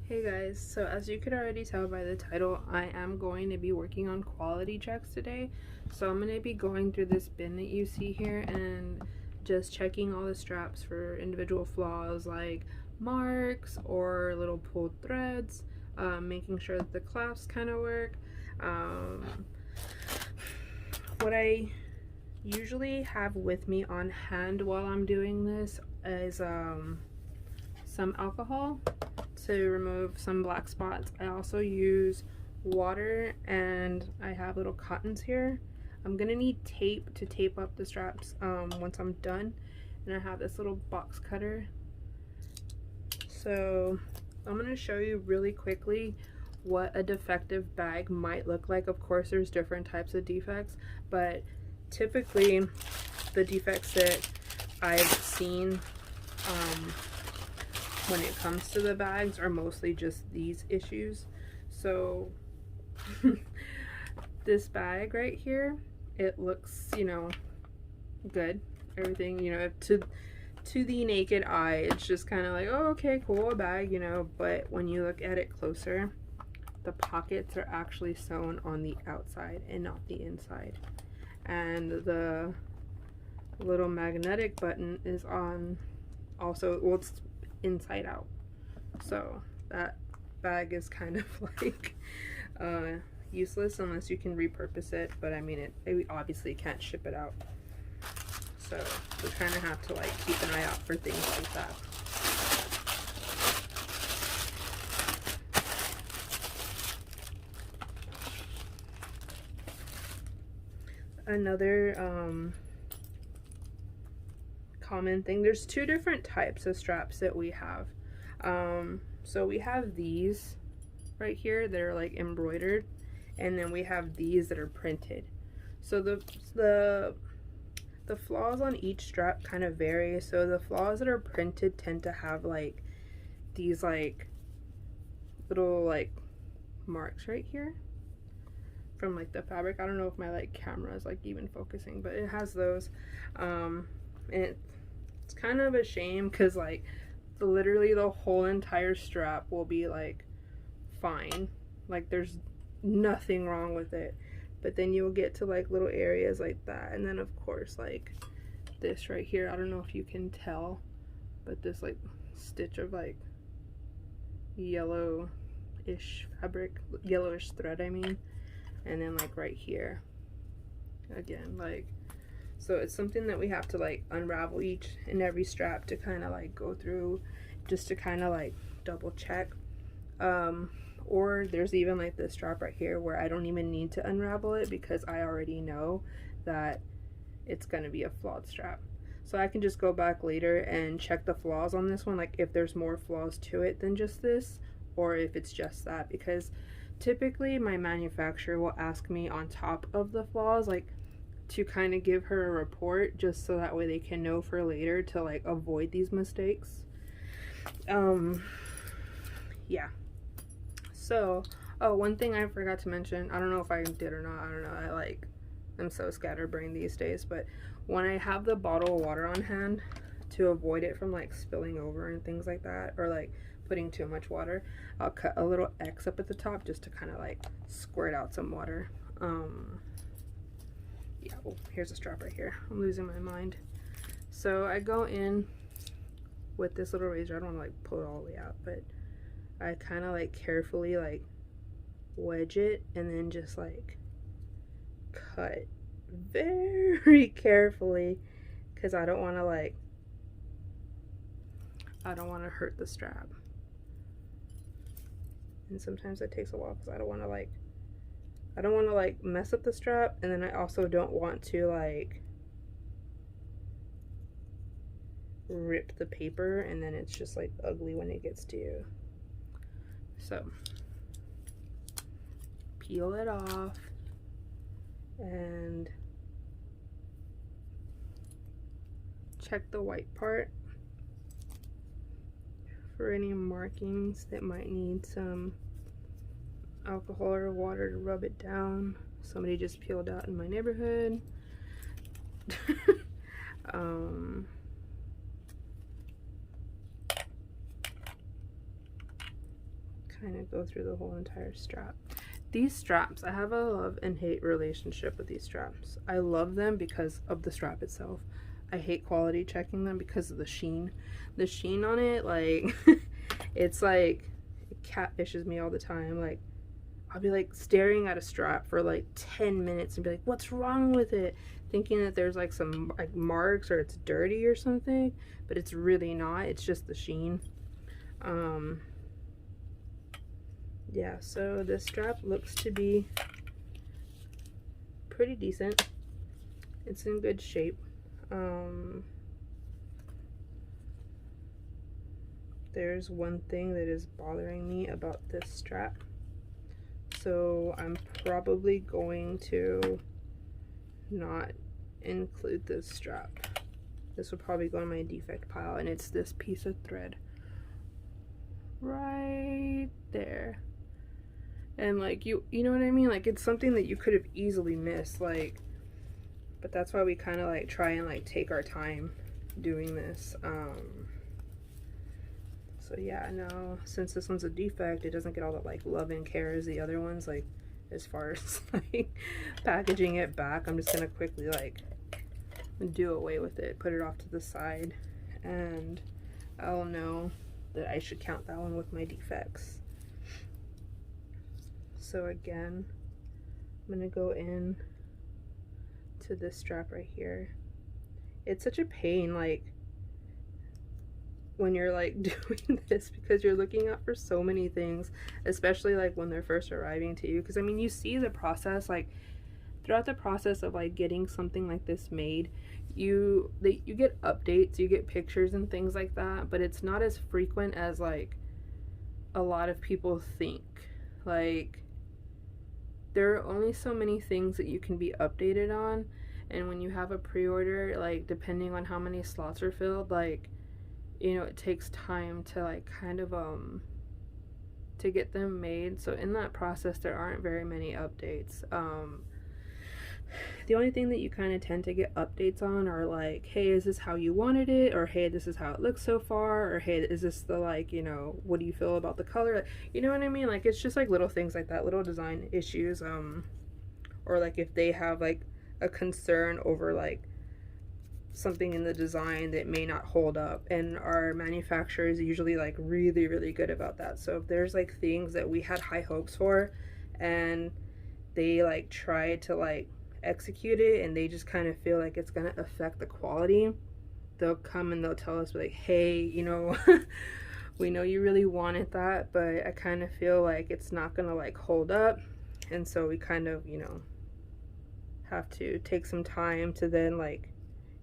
Hey guys, so as you could already tell by the title, I am going to be working on quality checks today. So I'm going to be going through this bin that you see here and just checking all the straps for individual flaws like marks or little pulled threads, making sure that the clasps kind of work. What I usually have with me on hand while I'm doing this is some alcohol to remove some black spots. I also use water and I have little cottons here. I'm gonna need tape to tape up the straps once I'm done, and I have this little box cutter. So I'm gonna show you really quickly what a defective bag might look like. Of course there's different types of defects, but typically the defects that I've seen when it comes to the bags are mostly just these issues. So this bag right here, it looks, good. Everything, to the naked eye, it's just kind of like, oh, okay, cool, a bag, but when you look at it closer, the pockets are actually sewn on the outside and not the inside. And the little magnetic button is on also, well, it's inside out. So that bag is kind of like useless unless you can repurpose it, but I mean, it obviously can't ship it out. So we kind of have to like keep an eye out for things like that. Another common thing, there's two different types of straps that we have. So we have these right here that are like embroidered, and then we have these that are printed. So the flaws on each strap kind of vary. So the flaws that are printed tend to have like these like little like marks right here from like the fabric. I don't know if my like camera is like even focusing, but it has those. And it's kind of a shame because like literally the whole entire strap will be like fine, like there's nothing wrong with it, but then you'll get to like little areas like that, and then of course like this right here, I don't know if you can tell, but this like stitch of like yellowish fabric, yellowish thread I mean, and then like right here again, like, so it's something that we have to like unravel each and every strap to kind of like go through just to kind of like double check. Or there's even like this strap right here where I don't even need to unravel it because I already know that it's gonna be a flawed strap. So I can just go back later and check the flaws on this one, like if there's more flaws to it than just this, or if it's just that, because typically my manufacturer will ask me on top of the flaws, like to kind of give her a report just so that way they can know for later to like avoid these mistakes. Yeah. So, oh, one thing I forgot to mention, I don't know if I did or not, I don't know, I'm so scatterbrained these days, but when I have the bottle of water on hand, to avoid it from like spilling over and things like that, or like putting too much water, I'll cut a little X up at the top just to kind of like squirt out some water. Yeah, oh, here's a strap right here. I'm losing my mind. So I go in with this little razor. I don't want to like pull it all the way out, but I kind of like carefully like wedge it and then just like cut very carefully because I don't want to hurt the strap. And sometimes it takes a while because I don't want to like mess up the strap, and then I also don't want to like rip the paper and then it's just like ugly when it gets to you. So peel it off and check the white part for any markings that might need some alcohol or water to rub it down. Somebody just peeled out in my neighborhood. kind of go through the whole entire strap. These straps, I have a love and hate relationship with these straps. I love them because of the strap itself. I hate quality checking them because of the sheen. The sheen on it, like, it's like, it catfishes me all the time. Like, I'll be like staring at a strap for like 10 minutes and be like, what's wrong with it? Thinking that there's like some like marks or it's dirty or something, but it's really not. It's just the sheen. Yeah, so this strap looks to be pretty decent. It's in good shape. There's one thing that is bothering me about this strap. So I'm probably going to not include this strap. This will probably go in my defect pile, and it's this piece of thread right there. And like, you know what I mean? Like, it's something that you could have easily missed, like, but that's why we kind of like try and like take our time doing this. So yeah, no, since this one's a defect, it doesn't get all the like love and care as the other ones. Like, as far as like packaging it back, I'm just gonna quickly like do away with it, put it off to the side, and I'll know that I should count that one with my defects. So again, I'm gonna go in to this strap right here. It's such a pain, like, when you're like doing this, because you're looking out for so many things, especially like when they're first arriving to you. Because I mean, you see the process, like throughout the process of like getting something like this made, you get updates, you get pictures and things like that, but it's not as frequent as like a lot of people think. Like, there are only so many things that you can be updated on, and when you have a pre-order, like depending on how many slots are filled, like, you know, it takes time to like kind of to get them made. So in that process, there aren't very many updates. The only thing that you kind of tend to get updates on are like, hey, is this how you wanted it? Or hey, this is how it looks so far. Or hey, is this the, like, you know, what do you feel about the color? You know what I mean? Like, it's just like little things like that, little design issues. Or like if they have like a concern over like something in the design that may not hold up, and our manufacturer is usually like really good about that. So if there's like things that we had high hopes for and they like try to like execute it and they just kind of feel like it's gonna affect the quality, they'll come and they'll tell us like, hey, you know, we know you really wanted that, but I kind of feel like it's not gonna like hold up. And so we kind of, you know, have to take some time to then like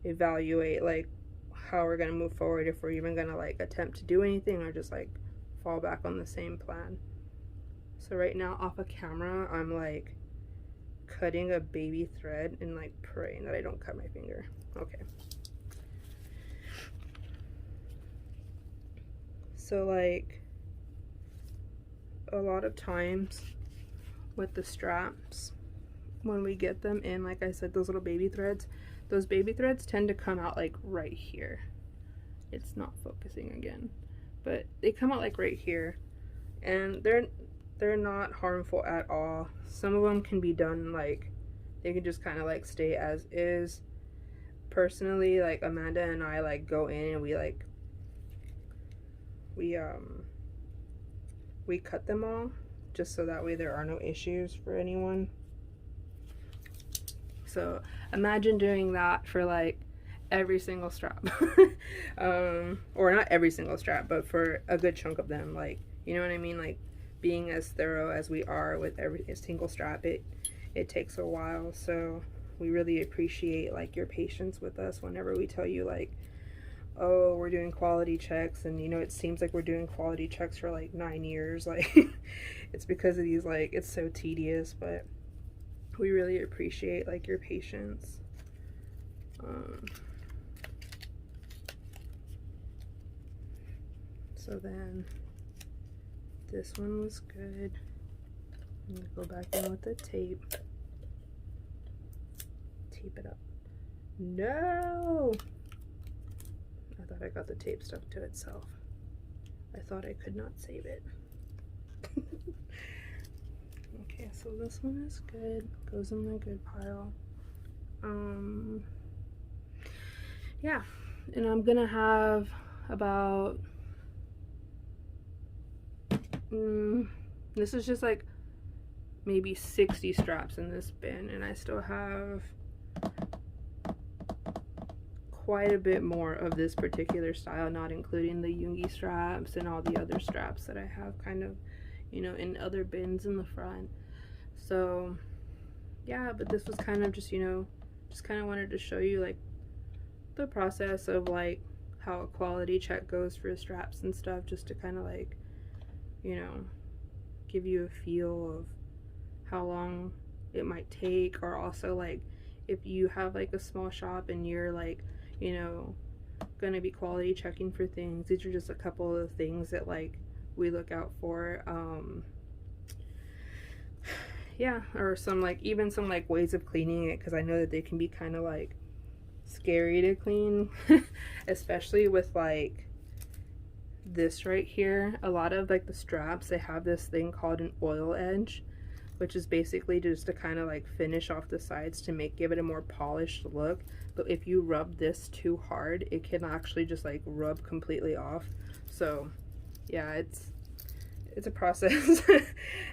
evaluate like how we're gonna move forward, if we're even gonna like attempt to do anything or just like fall back on the same plan. So right now off of camera, I'm like cutting a baby thread and like praying that I don't cut my finger. Okay. So like a lot of times with the straps, when we get them in, like I said, those little baby threads, those baby threads tend to come out like right here. It's not focusing again, but they come out like right here, and they're not harmful at all. Some of them can be done, like they can just kind of like stay as is. Personally, like Amanda and I like go in and we cut them all just so that way there are no issues for anyone. So imagine doing that for like every single strap. Or not every single strap, but for a good chunk of them. Like, you know what I mean? Like, being as thorough as we are with every single strap, it takes a while. So we really appreciate like your patience with us whenever we tell you like, oh, we're doing quality checks, and you know, it seems like we're doing quality checks for like 9 years. Like, it's because of these, like, it's so tedious, but we really appreciate like your patience. So then this one was good. I'm gonna go back in with the tape. Tape it up. No! I thought I got the tape stuck to itself. I thought I could not save it. Okay, so this one is good. Goes in the good pile. Yeah, and I'm gonna have about this is just like maybe 60 straps in this bin, and I still have quite a bit more of this particular style, not including the Yungi straps and all the other straps that I have kind of, you know, in other bins in the front. So yeah, but this was kind of just, you know, just kind of wanted to show you like the process of like how a quality check goes for straps and stuff, just to kind of like, you know, give you a feel of how long it might take, or also like if you have like a small shop and you're like, you know, gonna be quality checking for things. These are just a couple of things that like we look out for. Yeah, or some like even some like ways of cleaning it, because I know that they can be kind of like scary to clean, especially with like this right here. A lot of like the straps, they have this thing called an oil edge, which is basically just to kind of like finish off the sides to give it a more polished look. But if you rub this too hard, it can actually just like rub completely off. So yeah, it's a process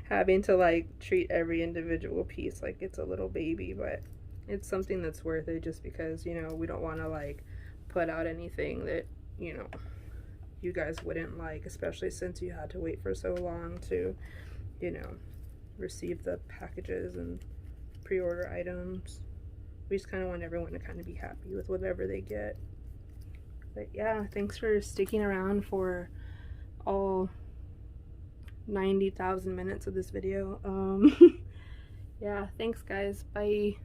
having to like treat every individual piece like it's a little baby, but it's something that's worth it, just because, you know, we don't want to like put out anything that, you know, you guys wouldn't like, especially since you had to wait for so long to, you know, receive the packages and pre-order items. We just kind of want everyone to kind of be happy with whatever they get. But yeah, thanks for sticking around for all 90,000 minutes of this video. Yeah, thanks guys, bye.